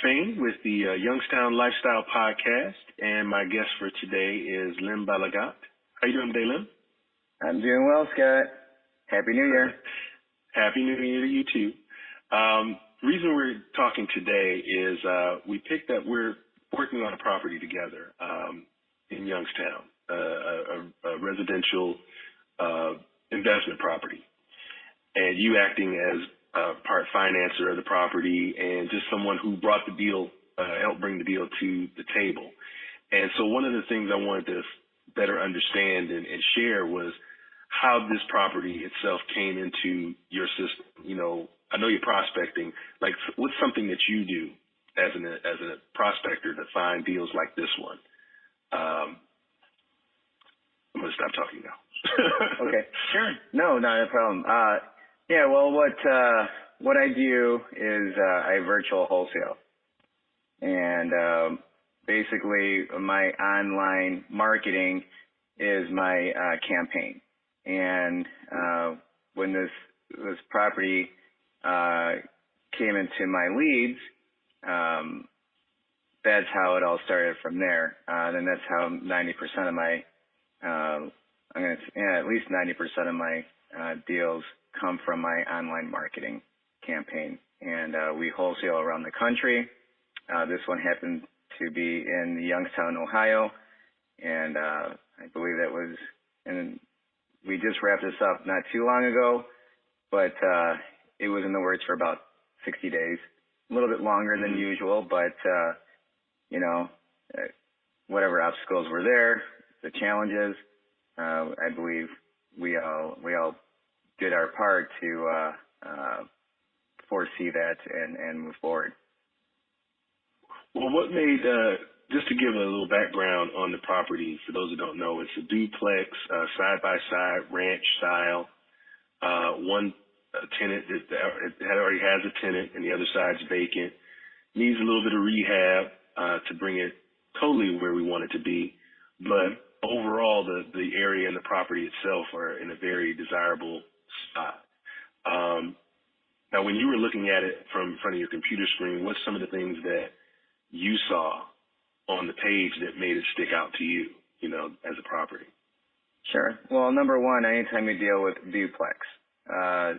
Fain with the Youngstown Lifestyle Podcast, and my guest for today is Lem Balagot. How you doing today, Lem? I'm doing well, Scott. Happy New Year. Happy New Year to you too. Reason we're talking today is we picked up, we're working on a property together in Youngstown, a residential investment property, and you acting as part financer of the property and just someone who brought the deal, helped bring the deal to the table. And so one of the things I wanted to better understand and share was how this property itself came into your system. You know, I know you're prospecting. Like, what's something that you do as a prospector to find deals like this one? I'm going to stop talking now. Okay, sure. No, not a problem. Yeah, well, what I do is I virtual wholesale, and basically my online marketing is my campaign. And when this property came into my leads, that's how it all started from there. Then that's how 90% of my at least 90% of my deals come from my online marketing campaign, and we wholesale around the country. This one happened to be in Youngstown, Ohio, and I believe that was, and we just wrapped this up not too long ago, but it was in the works for about 60 days, a little bit longer than usual, but whatever obstacles were there, the challenges, I believe we all did our part to foresee that and move forward. Well, what made, just to give a little background on the property, for those who don't know, it's a duplex, side-by-side, ranch style. One tenant that already has a tenant, and the other side's vacant. Needs a little bit of rehab to bring it totally where we want it to be. But overall, the area and the property itself are in a very desirable spot. Now, when you were looking at it from in front of your computer screen, what's some of the things that you saw on the page that made it stick out to you, as a property? Sure. Well, number one, anytime you deal with duplex, I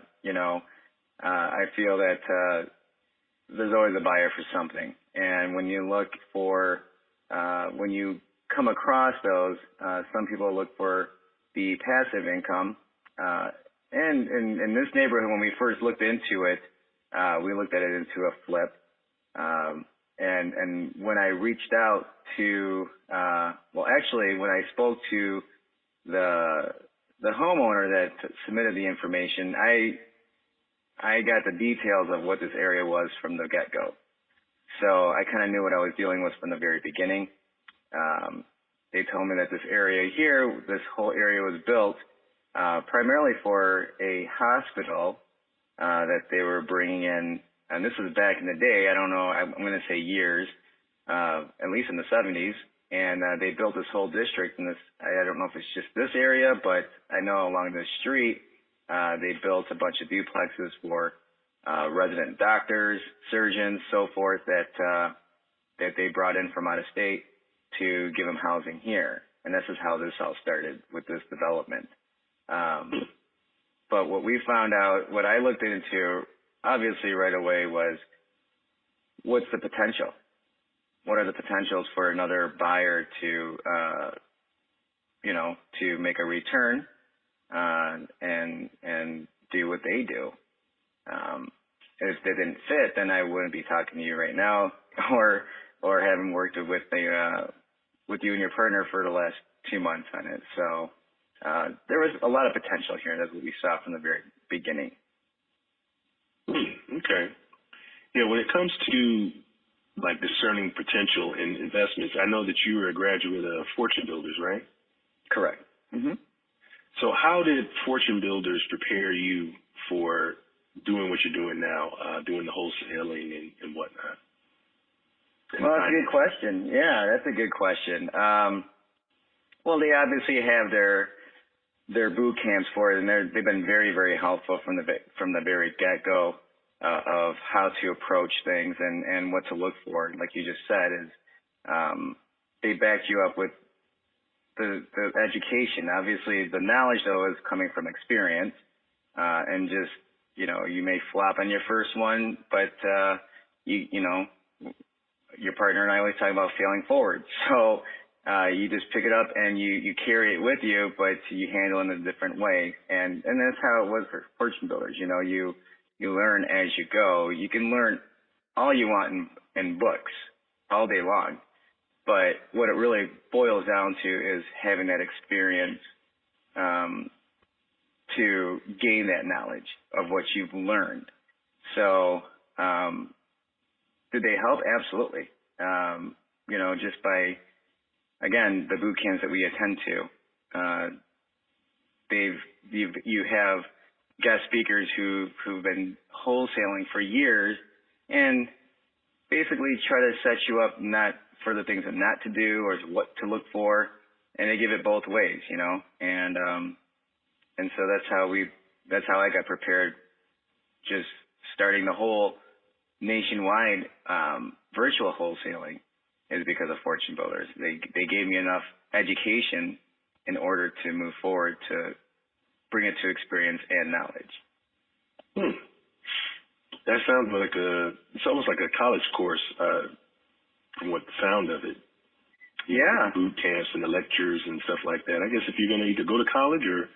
feel that there's always a buyer for something. And when you look for, when you come across those, some people look for the passive income. And in this neighborhood, when we first looked into it, we looked at it into a flip. And when I reached out to, when I spoke to the homeowner that submitted the information, I got the details of what this area was from the get-go. So I kind of knew what I was dealing with from the very beginning. They told me that this area here, this whole area was built primarily for a hospital that they were bringing in. And this was back in the day, I don't know, I'm going to say years, at least in the 70s. And they built this whole district in this, I don't know if it's just this area, but I know along the street, they built a bunch of duplexes for resident doctors, surgeons, so forth, that they brought in from out of state to give them housing here. And this is how this all started with this development. But what we found out, what I looked into, obviously right away, was what's the potential? What are the potentials for another buyer to, to make a return and do what they do? If they didn't fit, then I wouldn't be talking to you right now, or having worked with you and your partner for the last 2 months on it. So there was a lot of potential here. That's what we saw from the very beginning. Okay. Yeah, when it comes to like discerning potential in investments, I know that you were a graduate of Fortune Builders, right? Correct. Mm-hmm. So how did Fortune Builders prepare you for doing what you're doing now, doing the wholesaling and whatnot? Well, that's a good question. Yeah, that's a good question. Well, they obviously have their boot camps for it, and they've been very, very helpful from the very get-go. of how to approach things and what to look for. Like you just said, is they back you up with the education. Obviously, the knowledge though is coming from experience, and just you may flop on your first one, but you know your partner and I always talk about failing forward. So you just pick it up and you carry it with you, but you handle it in a different way. And that's how it was for fortune builders. You learn as you go. You can learn all you want in books all day long. But what it really boils down to is having that experience to gain that knowledge of what you've learned. So did they help? Absolutely. Just by, again, the boot camps that we attend to, you have guest speakers who've been wholesaling for years and basically try to set you up not for the things that not to do or what to look for, and they give it both ways, and so that's how I got prepared, just starting the whole nationwide virtual wholesaling is because of fortune builders. They gave me enough education in order to move forward to bring it to experience and knowledge. That sounds like it's almost like a college course, from what the sound of it. Yeah. The boot camps and the lectures and stuff like that. I guess if you're going to either go to college or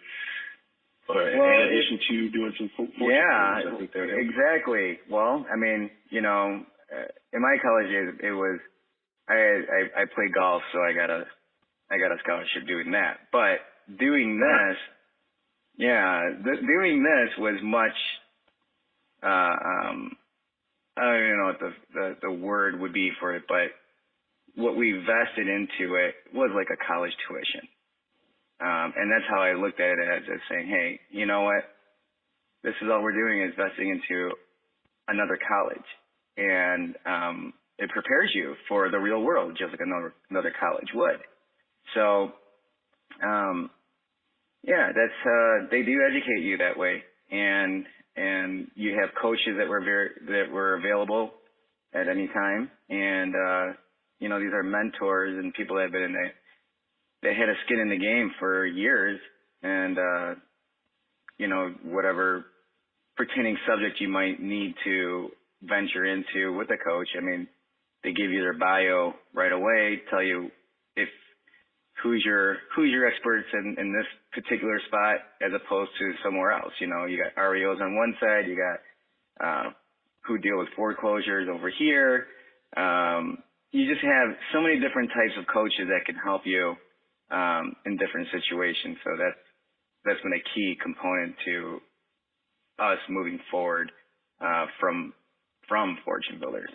in addition to doing some fortune builders, I think that exactly. Well, I mean, in my college days, it was, I played golf, so I got a scholarship doing that. But doing this, doing this was much, I don't even know what the word would be for it, but what we vested into it was like a college tuition. And that's how I looked at it, as saying, hey, you know what? This is all we're doing is vesting into another college. And it prepares you for the real world, just like another college would. So, that's they do educate you that way. And you have coaches that were available at any time. And, these are mentors and people that have been they had a skin in the game for years, and whatever pertaining subject you might need to venture into with a coach. I mean, they give you their bio right away, tell you who's your experts in this particular spot as opposed to somewhere else. You got REOs on one side, you got who deal with foreclosures over here. You just have so many different types of coaches that can help you in different situations. So that's been a key component to us moving forward from fortune builders.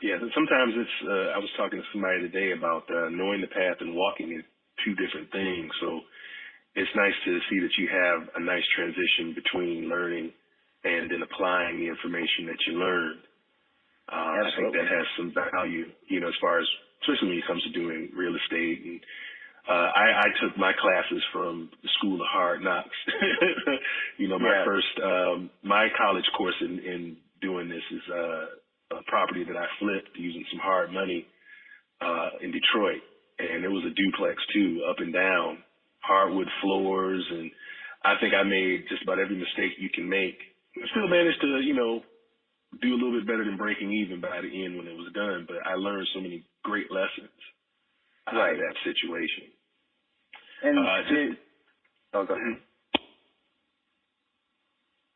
Yeah, sometimes it's. I was talking to somebody today about knowing the path and walking is two different things. So it's nice to see that you have a nice transition between learning and then applying the information that you learned. I think that has some value, as far as, especially when it comes to doing real estate. And I took my classes from the School of Hard Knocks. My college course in doing this is a property that I flipped using some hard money in Detroit. And it was a duplex too, up and down, hardwood floors. And I think I made just about every mistake you can make. I still managed to, do a little bit better than breaking even by the end when it was done. But I learned so many great lessons out of that situation. And go ahead. Oh, go ahead.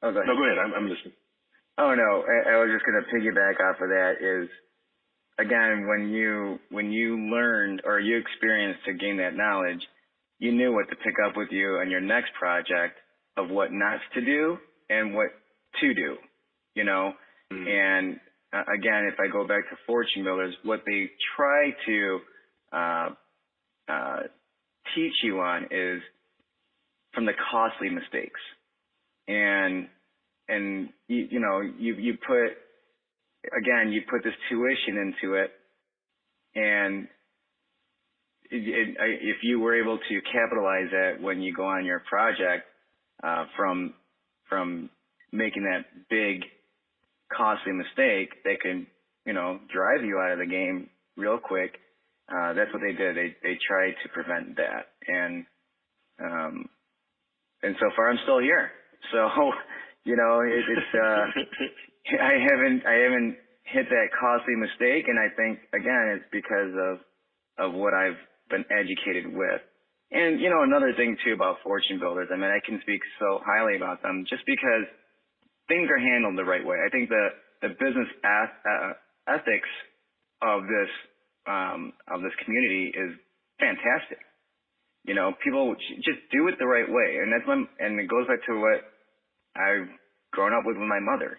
No, go ahead. I'm listening. Oh no, I was just going to piggyback off of that. Is again, when you learned or you experienced to gain that knowledge, you knew what to pick up with you on your next project of what not to do and what to do. And again, if I go back to fortune builders, what they try to teach you on is from the costly mistakes. And you put this tuition into it, and if you were able to capitalize that when you go on your project, from making that big, costly mistake that can, drive you out of the game real quick. That's what they did. They tried to prevent that, and so far I'm still here. So, it's I haven't hit that costly mistake, and I think again it's because of what I've been educated with. And another thing too about fortune builders, I mean, I can speak so highly about them just because things are handled the right way. I think the business ethics of this community is fantastic. People just do it the right way, and and it goes back to what I've grown up with my mother.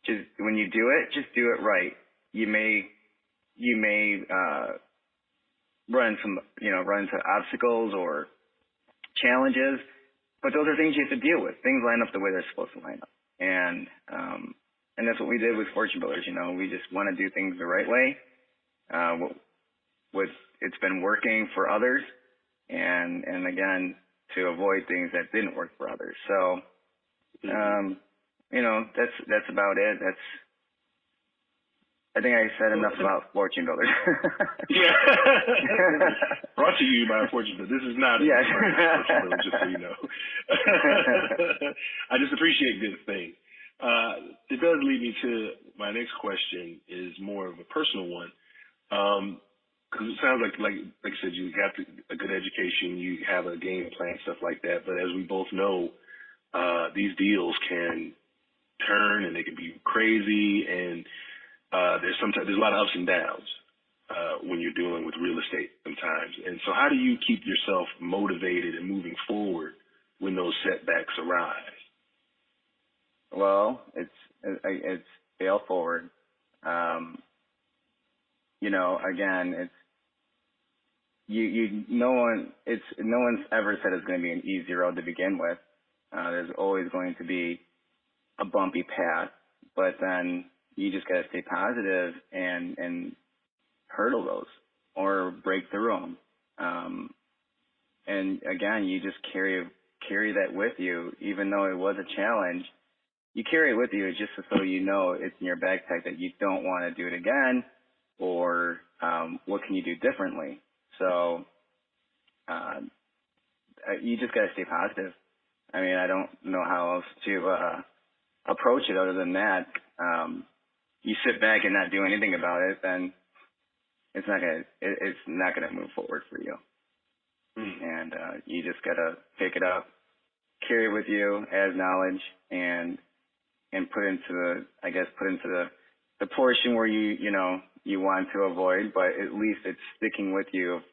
Just when you do it, just do it right. You may run into obstacles or challenges, but those are things you have to deal with. Things line up the way they're supposed to line up, and that's what we did with fortune builders. We just want to do things the right way. It's been working for others, and again, to avoid things that didn't work for others. So, that's about it. I think I said enough about fortune builders. Yeah. Brought to you by Fortune Builder. This is not a fortune builder, just so you know. I just appreciate good thing. It does lead me to my next question is more of a personal one. Because it sounds like I said, you got a good education, you have a game plan, stuff like that. But as we both know, these deals can turn and they can be crazy, and there's a lot of ups and downs when you're dealing with real estate sometimes. And so, how do you keep yourself motivated and moving forward when those setbacks arise? Well, it's fail forward. Again, no one's ever said it's going to be an easy road to begin with. There's always going to be a bumpy path, but then you just got to stay positive and hurdle those or break through them. And again, you just carry that with you, even though it was a challenge. You carry it with you just so it's in your backpack that you don't want to do it again, or what can you do differently. So you just got to stay positive. I mean, I don't know how else to approach it other than that. You sit back and not do anything about it, then it's not gonna move forward for you. And you just gotta pick it up, carry it with you as knowledge, and put into the portion where you want to avoid, but at least it's sticking with you.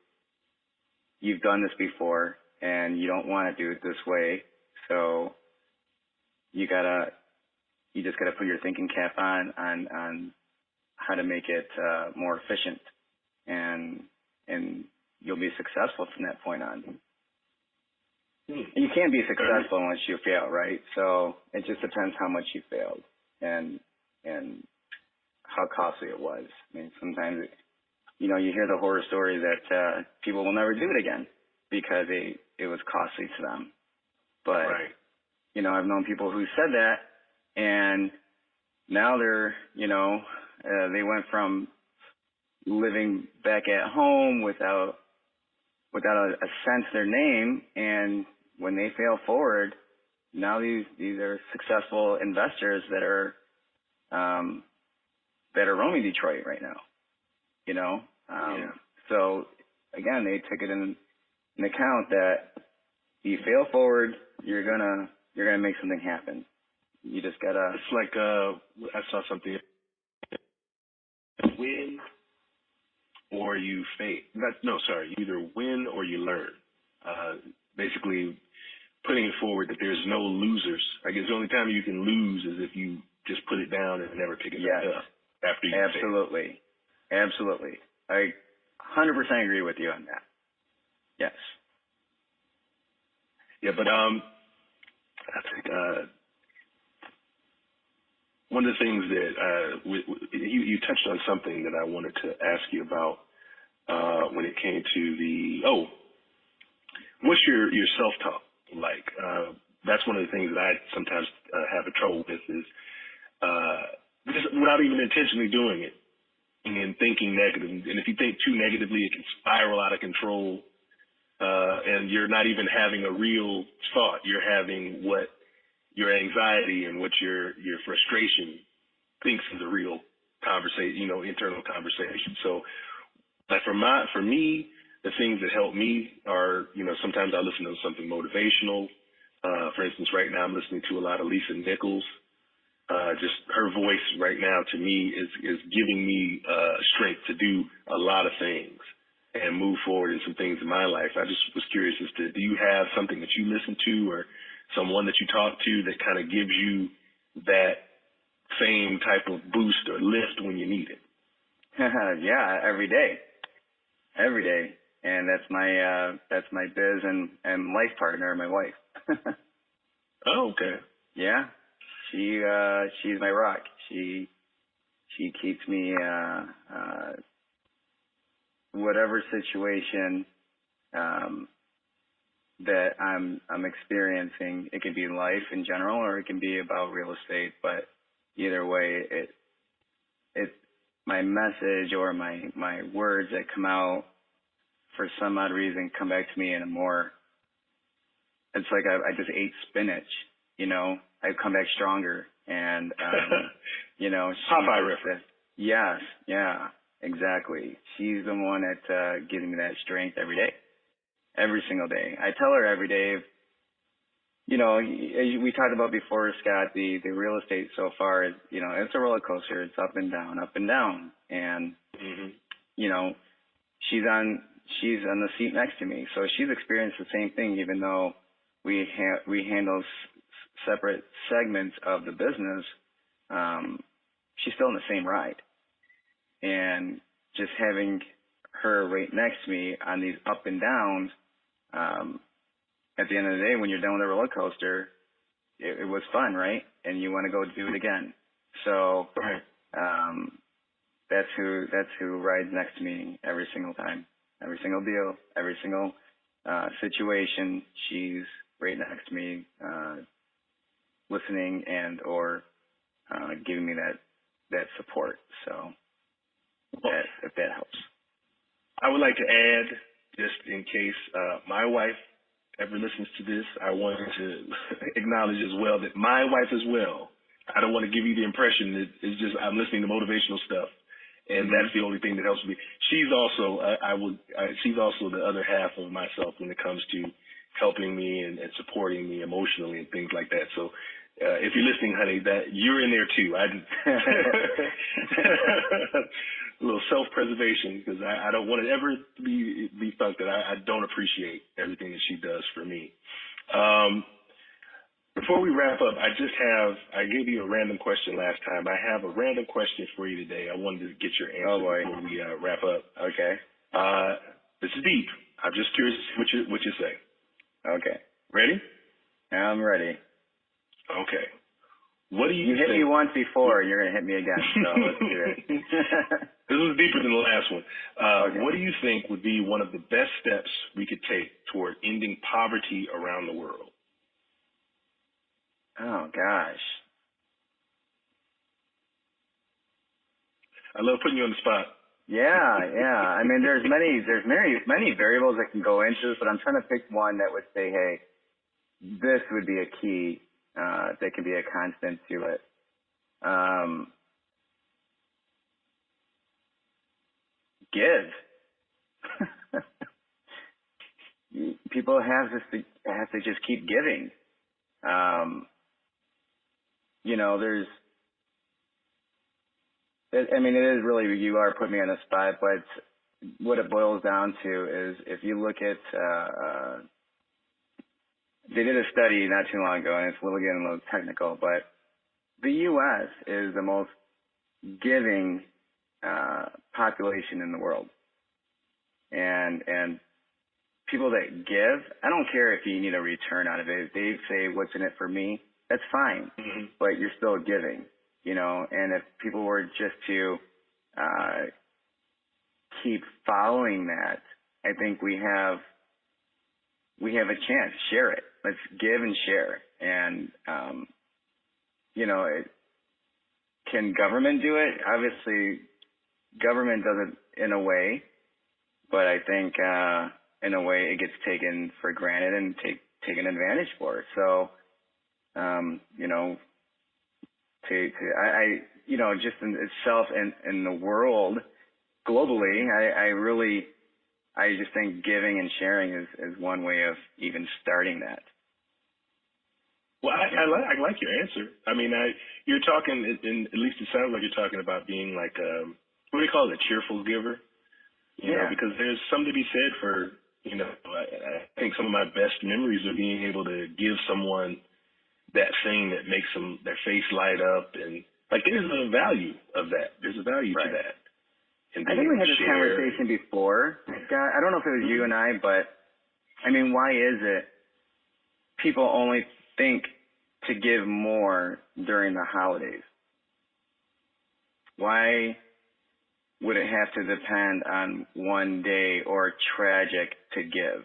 You've done this before, and you don't want to do it this way, so you just gotta put your thinking cap on how to make it more efficient, and you'll be successful from that point on. You can't be successful unless you fail, right? So it just depends how much you failed and how costly it was. I mean, sometimes you hear the horror story that people will never do it again because it was costly to them. But right. I've known people who said that, and now they're they went from living back at home without a sense of their name, and when they fail forward, now these are successful investors that are roaming Detroit right now. So again, they took it in account that you fail forward, you're gonna make something happen. You just gotta. It's like I saw something. Win or you fail. You either win or you learn. Basically, putting it forward that there's no losers. I guess the only time you can lose is if you just put it down and never pick it back up after you Absolutely. fail. Absolutely. I 100% agree with you on that. Yes. Yeah, but I think one of the things that you touched on something that I wanted to ask you about when it came to what's your self-talk like that's one of the things that I sometimes have a trouble with is just without even intentionally doing it and thinking negative. And if you think too negatively, it can spiral out of control. And you're not even having a real thought. You're having what your anxiety and what your frustration thinks is a real conversation, internal conversation. So like for me, the things that help me are, sometimes I listen to something motivational. For instance, right now I'm listening to a lot of Lisa Nichols. Just her voice right now to me is giving me strength to do a lot of things and move forward in some things in my life. I just was curious as to, do you have something that you listen to or someone that you talk to that kind of gives you that same type of boost or lift when you need it? Yeah, every day. And that's my biz and life partner, my wife. Oh, okay. Yeah. She's my rock. She keeps me, whatever situation, that I'm experiencing. It can be life in general, or it can be about real estate, but either way, it my message or my words that come out for some odd reason come back to me in a more, it's like I just ate spinach, I come back stronger. And, Popeye reference. Yes. Yeah, exactly. She's the one that, gives me that strength every day, every single day. I tell her every day, we talked about before, Scott, the real estate so far is, it's a roller coaster. It's up and down, up and down. And, Mm-hmm. She's on the seat next to me. So she's experienced the same thing, even though we handle separate segments of the business. She's still in the same ride. And just having her right next to me on these up and downs, at the end of the day, when you're done with a roller coaster, it was fun, right? And you want to go do it again. So, right. That's who rides next to me every single time, every single deal, every single, situation. She's right next to me, listening and or, giving me that support. So if that helps. I would like to add, just in case my wife ever listens to this, I wanted to acknowledge as well that my wife as well. I don't want to give you the impression that it's just I'm listening to motivational stuff, and Mm-hmm. that's the only thing that helps me. She's also she's also the other half of myself when it comes to helping me and supporting me emotionally and things like that. So if you're listening, honey, that you're in there too. A little self-preservation, because I don't want it ever to be thought that I don't appreciate everything that she does for me. Before we wrap up, I gave you a random question last time. I have a random question for you today. I wanted to get your answer before we wrap up. Okay. This is deep. I'm just curious what you say. Okay. Ready? I'm ready. Okay. What do you hit think? me once before, and you're going to hit me again, so let's do it. This was deeper than the last one. Okay. What do you think would be one of the best steps we could take toward ending poverty around the world? Oh, gosh. I love putting you on the spot. Yeah. I mean, there's many variables that can go into this, but I'm trying to pick one that would say, hey, this would be a key, that could be a constant to it. Give. People have to just keep giving. It is really, you are putting me on the spot, but what it boils down to is if you look at, they did a study not too long ago, and it's getting a little technical, but the U.S. is the most giving, population in the world. And people that give, I don't care if you need a return out of it. If they say, what's in it for me, that's fine, Mm-hmm. but you're still giving, and if people were just to, keep following that, I think we have a chance. Share it. Let's give and share. And, you know, can government do it? Obviously, government does it in a way, but I think in a way it gets taken for granted and taken advantage for. So, you know, I you know, just in itself and in the world globally, I just think giving and sharing is one way of even starting that. Well, I like your answer. I mean, you're talking, at least it sounds like you're talking about being like, what do you call it, a cheerful giver? You know, because there's something to be said for, you know, I think some of my best memories are being able to give someone that thing that makes their face light up, and like there's a value of that. There's a value to that. And I think we had this conversation before, Scott. I don't know if it was you and I, but I mean, why is it people only think to give more during the holidays? Why would it have to depend on one day or tragic to give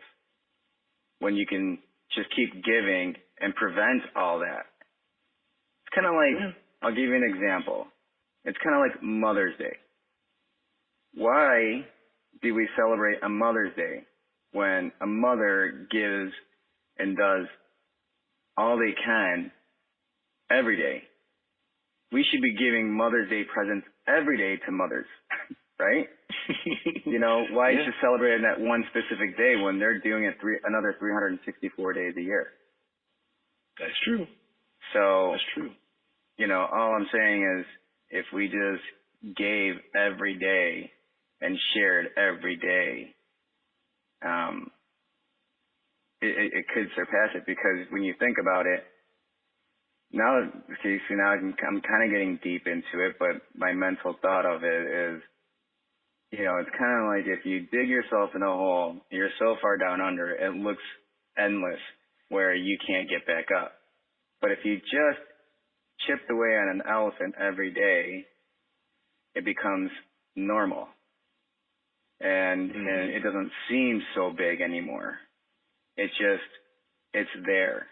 when you can just keep giving and prevent all that? It's kind of like, I'll give you an example. It's kind of like Mother's Day. Why do we celebrate a Mother's Day when a mother gives and does all they can every day? We should be giving Mother's Day presents every day to mothers, right? You know, why just celebrate that one specific day when they're doing it another 364 days a year? That's true. So, that's true. You know, all I'm saying is if we just gave every day and shared every day, it could surpass it, because when you think about it, now I'm kind of getting deep into it, but my mental thought of it is, you know, it's kind of like if you dig yourself in a hole, you're so far down under, it looks endless where you can't get back up. But if you just chipped away on an elephant every day, it becomes normal. And it doesn't seem so big anymore. It's there.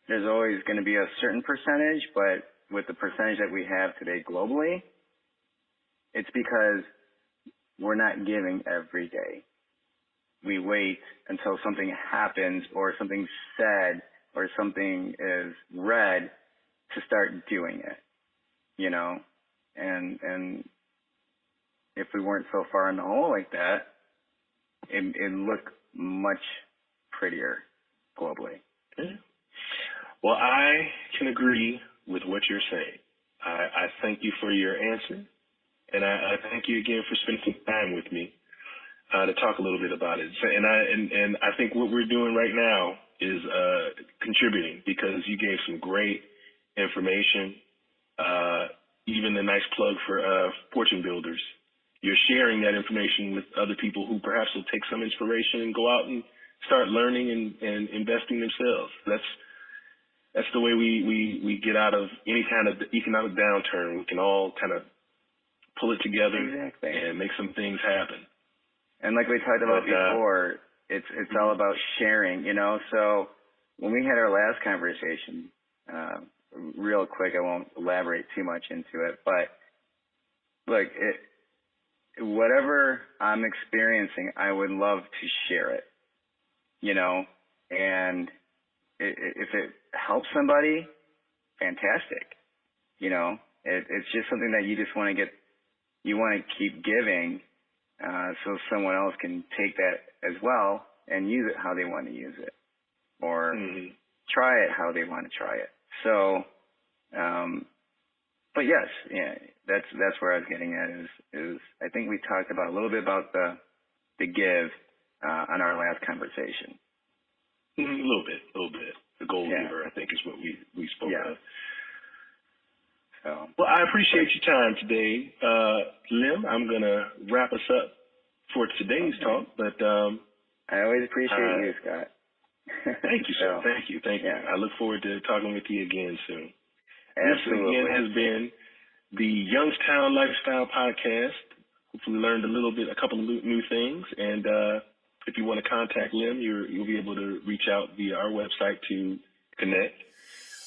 There's always going to be a certain percentage, but with the percentage that we have today globally, it's because we're not giving every day. We wait until something happens or something's said or something is read to start doing it, you know? And if we weren't so far in the hole like that, it'd look much prettier globally. Yeah. Well, I can agree with what you're saying. I thank you for your answer, and I thank you again for spending some time with me to talk a little bit about it. So, and I think what we're doing right now is contributing, because you gave some great information, even a nice plug for fortune builders. You're sharing that information with other people who perhaps will take some inspiration and go out and start learning and investing themselves. That's the way we get out of any kind of economic downturn. We can all kind of pull it together and make some things happen. And like we talked about before, it's all about sharing, you know. So when we had our last conversation, real quick, I won't elaborate too much into it, but look, whatever I'm experiencing, I would love to share it, you know, and if it helps somebody, fantastic. You know, it's just something that you just want to you want to keep giving, so someone else can take that as well and use it how they want to use it, or try it how they want to try it. So, but yes, yeah, that's where I was getting at is I think we talked about a little bit about the give on our last conversation. A little bit. The gold giver, I think, is what we spoke of. So. Well, I appreciate your time today, Lem. I'm gonna wrap us up for today's talk, but I always appreciate you, Scott. Thank you, sir. Thank you. I look forward to talking with you again soon. Absolutely. This again has been the Youngstown Lifestyle Podcast. Hopefully learned a couple of new things, and If you want to contact Lem, you'll be able to reach out via our website to connect.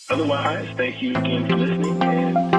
Otherwise, thank you again for listening, and